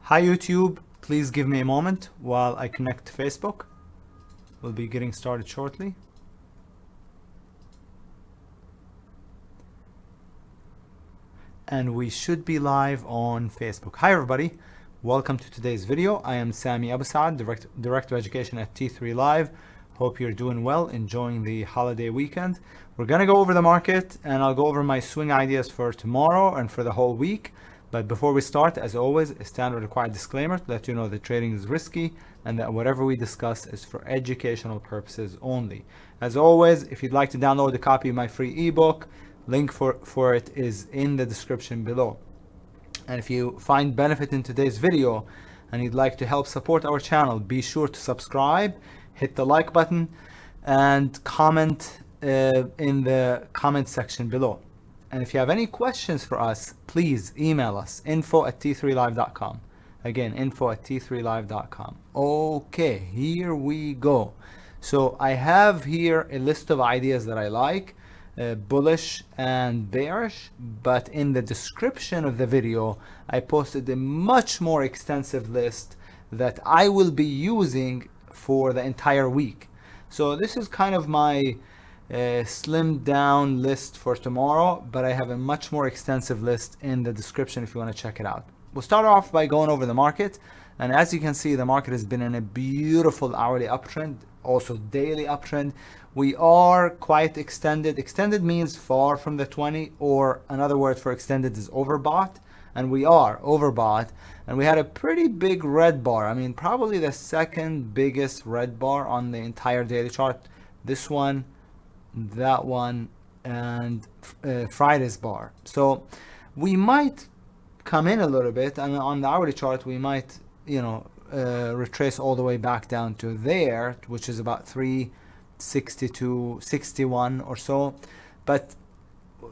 Hi YouTube, please give me a moment while I connect to Facebook. We'll be getting started shortly. And we should be live on Facebook. Hi everybody, welcome to today's video. I am Sami Abu Saad, Director of Education at T3 Live. Hope you're doing well, enjoying the holiday weekend. We're gonna go over the market and I'll go over my swing ideas for tomorrow and for the whole week. But before we start, as always, a standard required disclaimer to let you know that trading is risky and that whatever we discuss is for educational purposes only. As always, if you'd like to download a copy of my free ebook, link for it is in the description below. And if you find benefit in today's video and you'd like to help support our channel, be sure to subscribe, hit the like button, and comment in the comment section below. And if you have any questions for us, please email us, info@t3live.com. Again, info@t3live.com. Okay, here we go. So I have here a list of ideas that I like, bullish and bearish, but in the description of the video, I posted a much more extensive list that I will be using for the entire week. So this is kind of my slimmed down list for tomorrow, but I have a much more extensive list in the description if you want to check it out. We'll start off by going over the market, and as you can see, the market has been in a beautiful hourly uptrend, also daily uptrend. We are quite extended. Extended means far from the 20, or another word for extended is overbought, and we are overbought, and we had a pretty big red bar. I mean, probably the second biggest red bar on the entire daily chart. This one, that one, and Friday's bar. So we might come in a little bit, and on the hourly chart we might, retrace all the way back down to there, which is about 362, 61 or so. But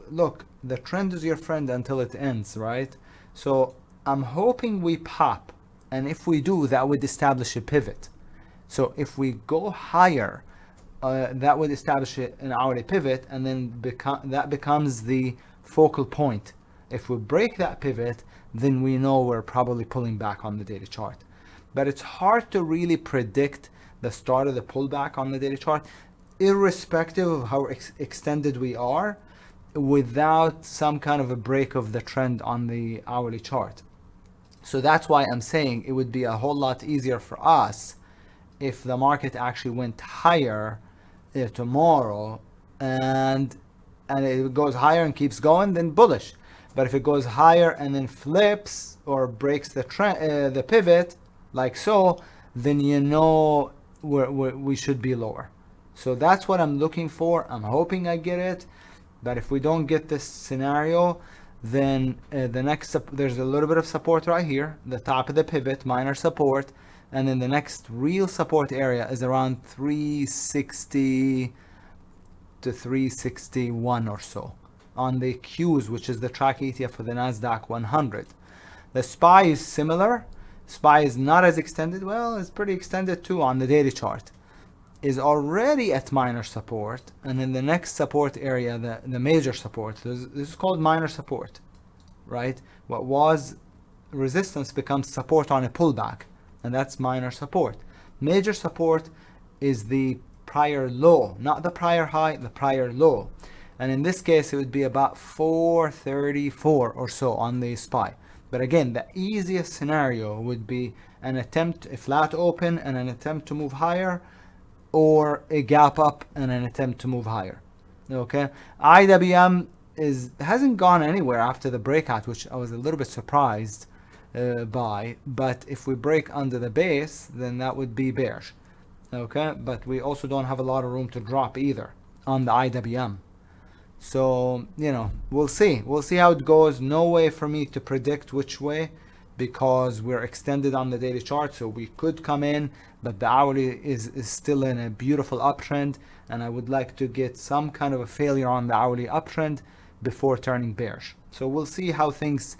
look, the trend is your friend until it ends, right? So I'm hoping we pop, and if we do, that would establish a pivot. So if we go higher, that would establish an hourly pivot, and then that becomes the focal point. If we break that pivot, then we know we're probably pulling back on the daily chart. But it's hard to really predict the start of the pullback on the daily chart, irrespective of how extended we are, without some kind of a break of the trend on the hourly chart. So that's why I'm saying it would be a whole lot easier for us if the market actually went higher tomorrow, and it goes higher and keeps going, then bullish. But if it goes higher and then flips or breaks the trend, the pivot, like so, then we should be lower. So that's what I'm looking for. I'm hoping I get it. But if we don't get this scenario, then there's a little bit of support right here, the top of the pivot, minor support. And then the next real support area is around 360 to 361 or so on the Qs, which is the track ETF for the NASDAQ 100. The SPY is similar. SPY is not as extended. Well, it's pretty extended too on the daily chart. Is already at minor support. And then the next support area, the major support, this is called minor support, right? What was resistance becomes support on a pullback. And that's minor support. Major support is the prior low, not the prior high, the prior low. And in this case, it would be about 434 or so on the SPY. But again, the easiest scenario would be an attempt, a flat open and an attempt to move higher, or a gap up and an attempt to move higher. Okay, IWM hasn't gone anywhere after the breakout, which I was a little bit surprised by, but if we break under the base, then that would be bearish. Okay, but we also don't have a lot of room to drop either on the IWM. So we'll see how it goes. No way for me to predict which way, because we're extended on the daily chart, so we could come in, but the hourly is still in a beautiful uptrend, and I would like to get some kind of a failure on the hourly uptrend before turning bearish. So we'll see how things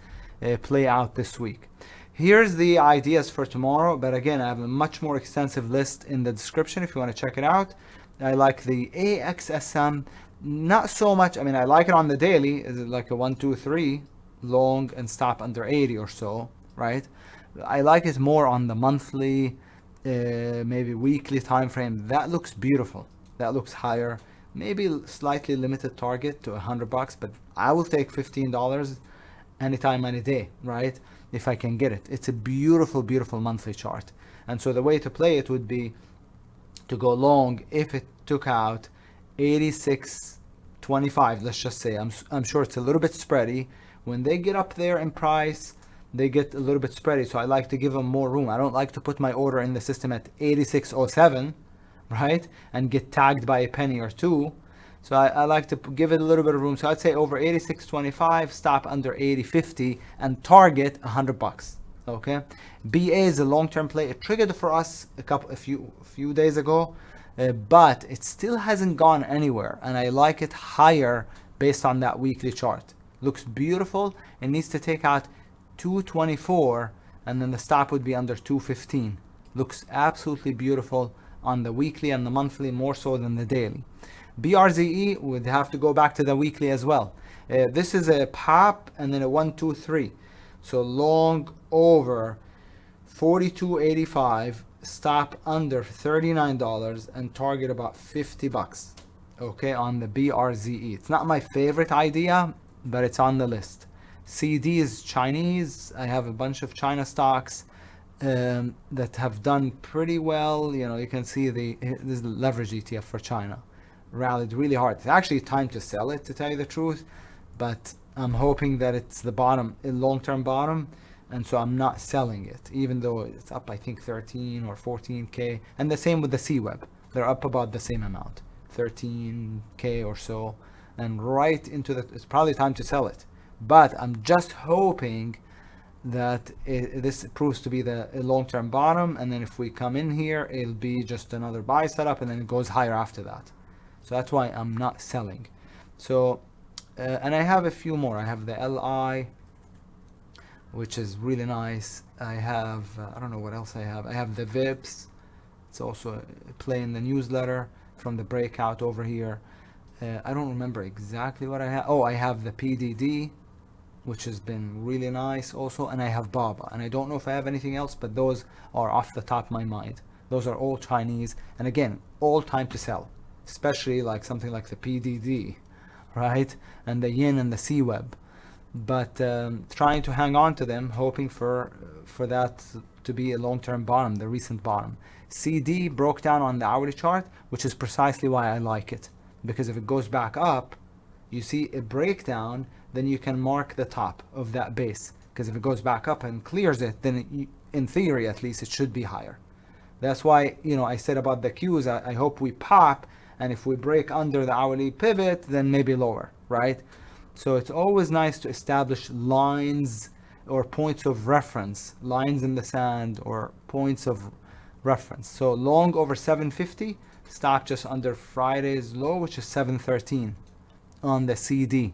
play out this week. Here's the ideas for tomorrow, but again, I have a much more extensive list in the description if you want to check it out. I like the AXSM, not so much. I like it on the daily. Is it like a 1, 2, 3 long and stop under 80 or so? right? I like it more on the monthly, maybe weekly time frame. That looks beautiful. That looks higher. Maybe slightly limited target to $100, but I will take $15 anytime, any day, right? If I can get it. It's a beautiful, beautiful monthly chart. And so the way to play it would be to go long if it took out 86.25, let's just say. I'm sure it's a little bit spready. When they get up there in price, they get a little bit spready. So I like to give them more room. I don't like to put my order in the system at 86.07, right? And get tagged by a penny or two. So I like to give it a little bit of room. So I'd say over 86.25, stop under 80.50 and target $100. Okay. BA is a long-term play. It triggered for us a few days ago, but it still hasn't gone anywhere. And I like it higher based on that weekly chart. Looks beautiful. It needs to take out 224 and then the stop would be under 215. Looks absolutely beautiful on the weekly and the monthly, more so than the daily. BRZE would have to go back to the weekly as well. This is a pop and then a 1, 2, 3. So long over 42.85, stop under $39 and target about $50. Okay, on the BRZE. It's not my favorite idea, but it's on the list. CD is Chinese. I have a bunch of China stocks that have done pretty well. You know, you can see this is the leverage ETF for China. Rallied really hard. It's actually time to sell it, to tell you the truth, but I'm hoping that it's the bottom, a long-term bottom, and so I'm not selling it, even though it's up, I think 13 or 14k. And the same with the CWeb. They're up about the same amount, 13k or so, and right into it's probably time to sell it. But I'm just hoping that this proves to be the long-term bottom, and then if we come in here, it'll be just another buy setup, and then it goes higher after that. So that's why I'm not selling. So, and I have a few more. I have the LI, which is really nice. I have, I don't know what else I have. I have the VIPs. It's also a play in the newsletter from the breakout over here. I don't remember exactly what I have. Oh, I have the PDD, which has been really nice also. And I have BABA. And I don't know if I have anything else, but those are off the top of my mind. Those are all Chinese. And again, all time to sell. Especially like something like the PDD, right? And the yen and the CWeb. But trying to hang on to them, hoping for that to be a long-term bottom, the recent bottom. CD broke down on the hourly chart, which is precisely why I like it. Because if it goes back up, you see a breakdown, then you can mark the top of that base. Because if it goes back up and clears it, then in theory at least, it should be higher. That's why, you know, I said about the Qs, I hope we pop, and if we break under the hourly pivot, then maybe lower, right? So it's always nice to establish lines or points of reference, lines in the sand or points of reference. So long over 750, stop just under Friday's low, which is 713 on the CD.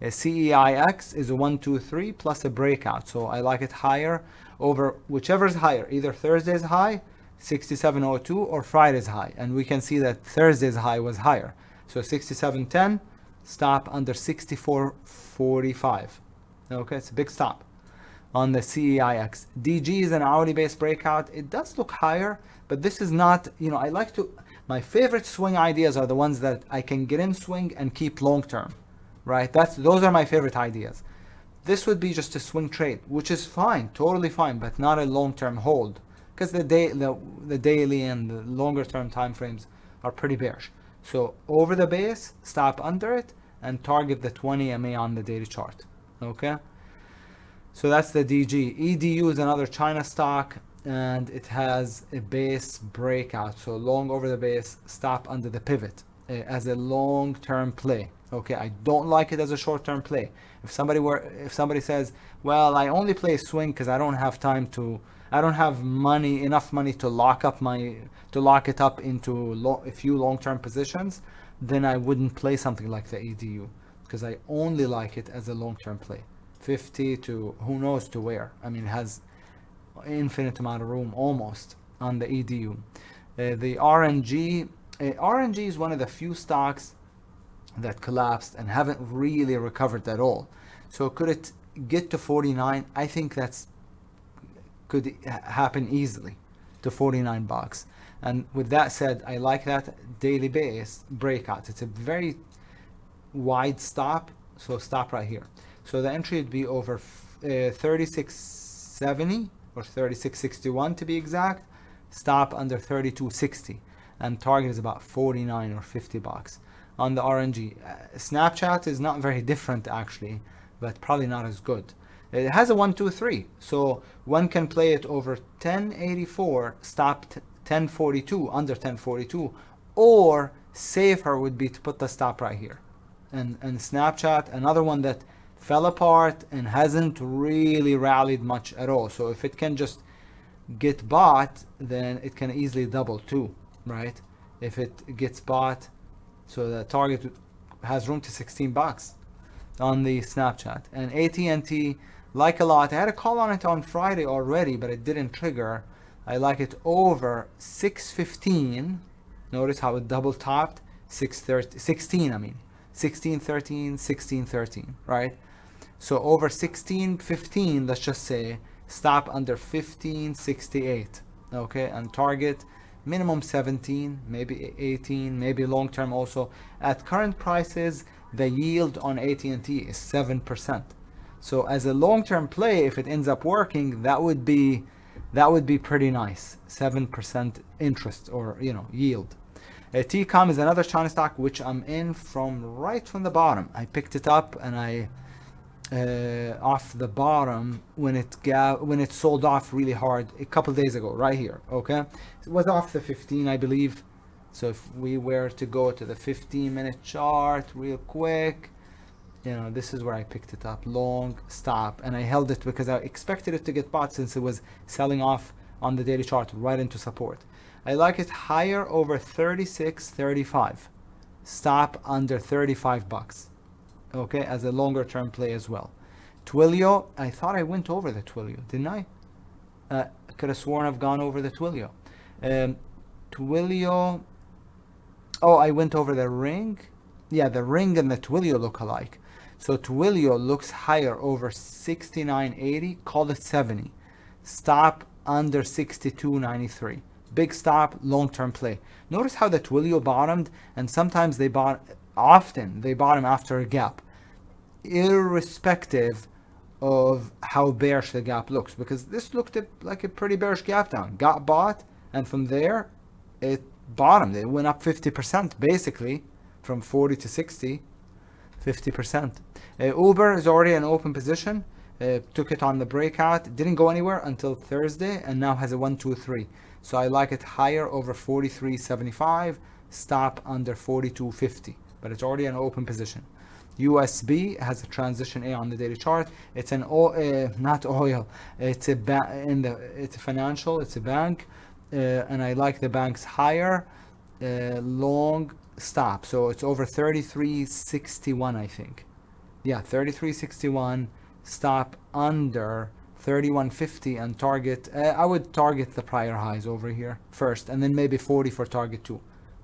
A CEIX is a 1, 2, 3 plus a breakout. So I like it higher over whichever is higher, either Thursday's high, 67.02, or Friday's high. And we can see that Thursday's high was higher. So 67.10, stop under 64.45. Okay, it's a big stop on the CEIX. DG is an hourly based breakout. It does look higher, but this is not, you know, I like to, my favorite swing ideas are the ones that I can get in swing and keep long term, right? Those are my favorite ideas. This would be just a swing trade, which is fine, totally fine, but not a long term hold. Because the daily and the longer term time frames are pretty bearish. So over the base, stop under it, and target the 20 MA on the daily chart. Okay? So that's the DG. EDU is another China stock, and it has a base breakout. So long over the base, stop under the pivot as a long-term play. Okay, I don't like it as a short-term play. If somebody says, well, I only play swing because I don't have time to, I don't have enough money to lock it up into a few long-term positions, then I wouldn't play something like the EDU, because I only like it as a long-term play. 50 to who knows to where. I mean, it has infinite amount of room almost on the EDU. The RNG is one of the few stocks that collapsed and haven't really recovered at all. So could it get to 49? I think that's could happen easily to 49 bucks. And with that said, I like that daily base breakout. It's a very wide stop, so stop right here. So the entry would be over 36.70 or 36.61 to be exact. Stop under 32.60, and target is about 49 or 50 bucks. On the RNG, Snapchat is not very different actually, but probably not as good. It has a 1, 2, 3, so one can play it over 1084, stop 1042, under 1042, or safer would be to put the stop right here. And Snapchat, another one that fell apart and hasn't really rallied much at all. So if it can just get bought, then it can easily double too, right? If it gets bought, so the target has room to 16 bucks on the Snapchat. And AT&T, like a lot. I had a call on it on Friday already, but it didn't trigger. I like it over 615. Notice how it double topped 16, I mean 1613, 1613, right? So over 1615, let's just say, stop under 1568, okay? And target minimum 17, maybe 18, maybe long term also. At current prices, the yield on AT&T is 7%. So as a long term play, if it ends up working, that would be pretty nice. 7% interest, or yield. T-Com is another China stock which I'm in right from the bottom. I picked it up and I off the bottom when it sold off really hard a couple days ago, right here. Okay, it was off the 15, I believe. So if we were to go to the 15-minute chart real quick, this is where I picked it up, long stop, and I held it because I expected it to get bought since it was selling off on the daily chart right into support. I like it higher over 36.35, stop under 35 bucks. Okay, as a longer term play as well. Twilio, I thought I went over the Twilio, didn't I? I could have sworn I've gone over the Twilio. Twilio, oh, I went over the ring. Yeah, the ring and the Twilio look alike. So Twilio looks higher over 69.80, call it 70. Stop under 62.93. Big stop, long-term play. Notice how the Twilio bottomed, and sometimes they bottom after a gap, irrespective of how bearish the gap looks, because this looked like a pretty bearish gap down. Got bought, and from there, it bottomed. It went up 50%, basically, from 40 to 60, 50%. Uber is already an open position. Took it on the breakout, didn't go anywhere until Thursday, and now has a 1, 2, 3. So I like it higher over 43.75, stop under 42.50, but it's already an open position. USB has a transition A on the daily chart. It's an not oil. It's a it's a financial. It's a bank, and I like the banks higher. Long stop, so it's over 33.61, I think. Yeah, 33.61. Stop under 31.50 and target. I would target the prior highs over here first, and then maybe 40 for target 2.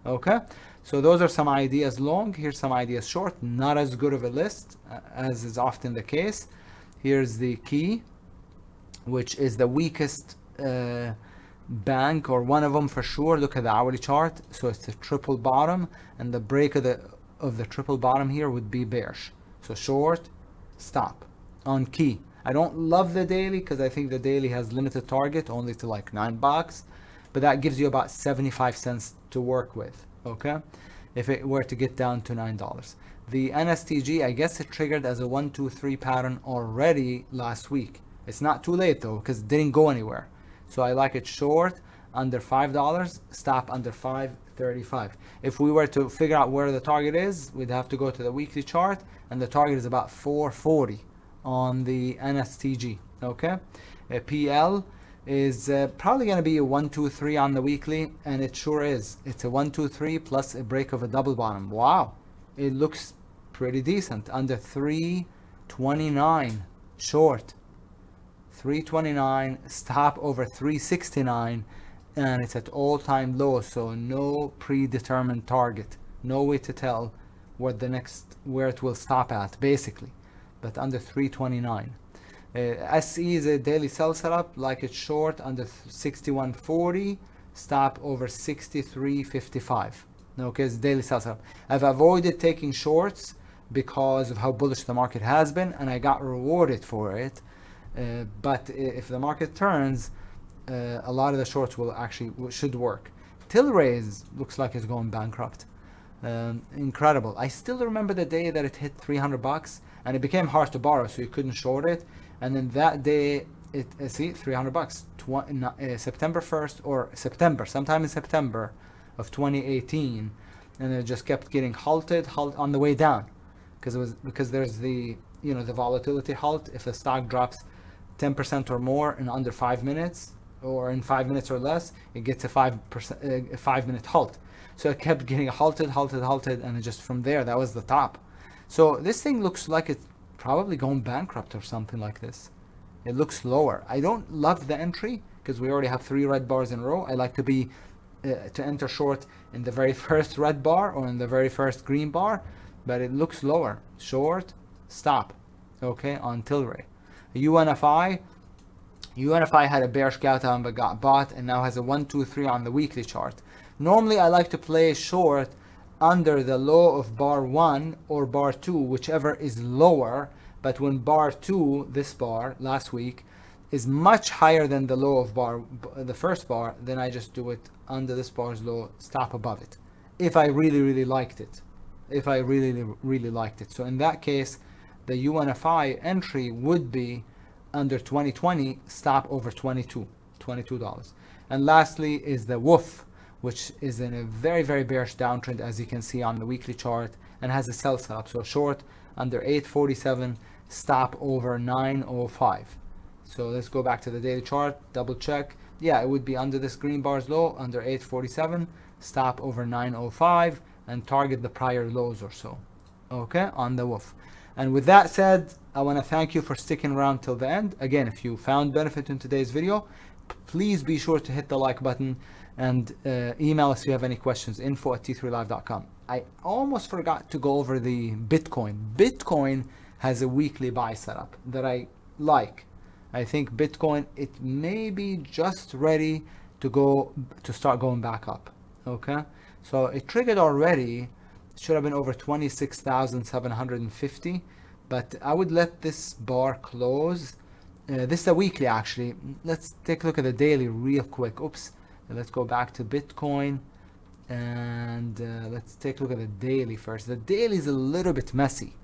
Okay, so those are some ideas long. Here's some ideas short. Not as good of a list as is often the case. Here's the key, which is the weakest bank, or one of them for sure. Look at the hourly chart. So it's the triple bottom, and the break of the triple bottom here would be bearish. So short, stop on key. I don't love the daily because I think the daily has limited target only to like $9, but that gives you about 75 cents to work with. Okay, if it were to get down to $9. The NSTG, I guess it triggered as a 1, 2, 3 pattern already last week. It's not too late though, because it didn't go anywhere. So I like it short under $5, stop under $5.35. If we were to figure out where the target is, we'd have to go to the weekly chart, and the target is about 440 on the NSTG. Okay, PL is probably going to be a 1, 2, 3 on the weekly, and it sure is. It's a 1, 2, 3 plus a break of a double bottom. Wow, it looks pretty decent. Under 329 short, 329, stop over 369, and it's at all-time low. So no predetermined target, no way to tell where it will stop at, basically, but under 329. SE is a daily sell setup, like it's short under 61.40, stop over 63.55. Okay, it's daily sell setup. I've avoided taking shorts because of how bullish the market has been, and I got rewarded for it. But if the market turns, a lot of the shorts will should work. Tilray looks like it's going bankrupt. Incredible. I still remember the day that it hit $300 and it became hard to borrow, so you couldn't short it. And then that day, see, $300, September 1st or sometime in September of 2018, and it just kept getting halted on the way down, because there's the the volatility halt. If the stock drops 10% or more in under 5 minutes, or in 5 minutes or less, it gets a 5-minute halt. So it kept getting halted, and it just from there, that was the top. So this thing looks like it's probably going bankrupt or something like this. It looks lower. I don't love the entry because we already have 3 red bars in a row. I like to enter short in the very first red bar or in the very first green bar, but it looks lower. Short, stop. Okay, on Tilray. UNFI had a bearish gap but got bought and now has a 1, 2, 3 on the weekly chart. Normally I like to play short under the low of bar 1 or bar 2, whichever is lower, but when bar 2, this bar last week, is much higher than the low of the first bar, then I just do it under this bar's low, stop above it, if I really liked it. If I really liked it. So in that case, the UNFI entry would be under 2020, stop over $22. And lastly is the WOOF, which is in a very bearish downtrend, as you can see on the weekly chart, and has a sell setup. So short under 847, stop over 905. So let's go back to the daily chart, double check. Yeah, it would be under this green bar's low, under 847, stop over 905, and target the prior lows or so. Okay, on the WOOF. And with that said, I want to thank you for sticking around till the end. Again, if you found benefit in today's video, please be sure to hit the like button and email us if you have any questions, info@t3live.com. I almost forgot to go over the Bitcoin. Bitcoin has a weekly buy setup that I like. I think Bitcoin, it may be just ready to start going back up. Okay, so it triggered already. It should have been over 26,750, but I would let this bar close. This is a weekly actually. Let's take a look at the daily real quick. Oops. Let's go back to Bitcoin and let's take a look at the daily first. The daily is a little bit messy,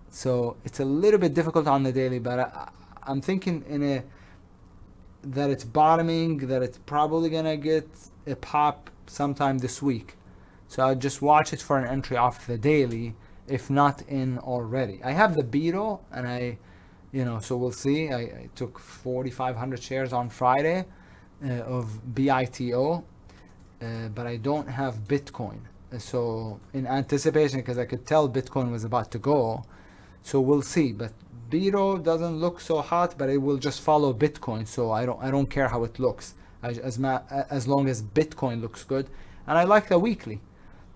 so it's a little bit difficult on the daily, but I'm thinking that it's bottoming, that it's probably gonna get a pop sometime this week. So I'll just watch it for an entry off the daily, if not in already. I have the Beto, and so we'll see. I took 4,500 shares on Friday of BITO, but I don't have Bitcoin. So in anticipation, because I could tell Bitcoin was about to go, so we'll see. But Beto doesn't look so hot, but it will just follow Bitcoin. So I don't care how it looks, as long as Bitcoin looks good. And I like the weekly.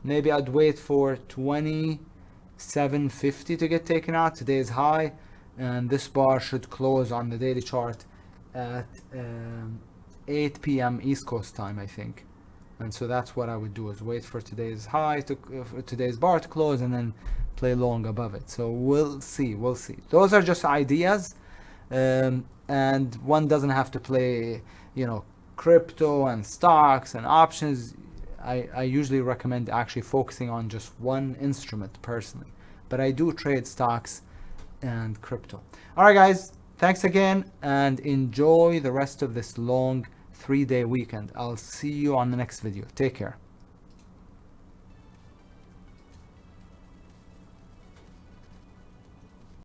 Maybe I'd wait for 2750 to get taken out. Today's high, and this bar should close on the daily chart at 8 p.m. East Coast time, I think. And so that's what I would do, is wait for today's high today's bar to close, and then play long above it. So we'll see. Those are just ideas, and one doesn't have to play, crypto and stocks and options. I usually recommend actually focusing on just one instrument personally, but I do trade stocks and crypto. All right, guys, thanks again, and enjoy the rest of this long 3-day weekend. I'll see you on the next video. Take care.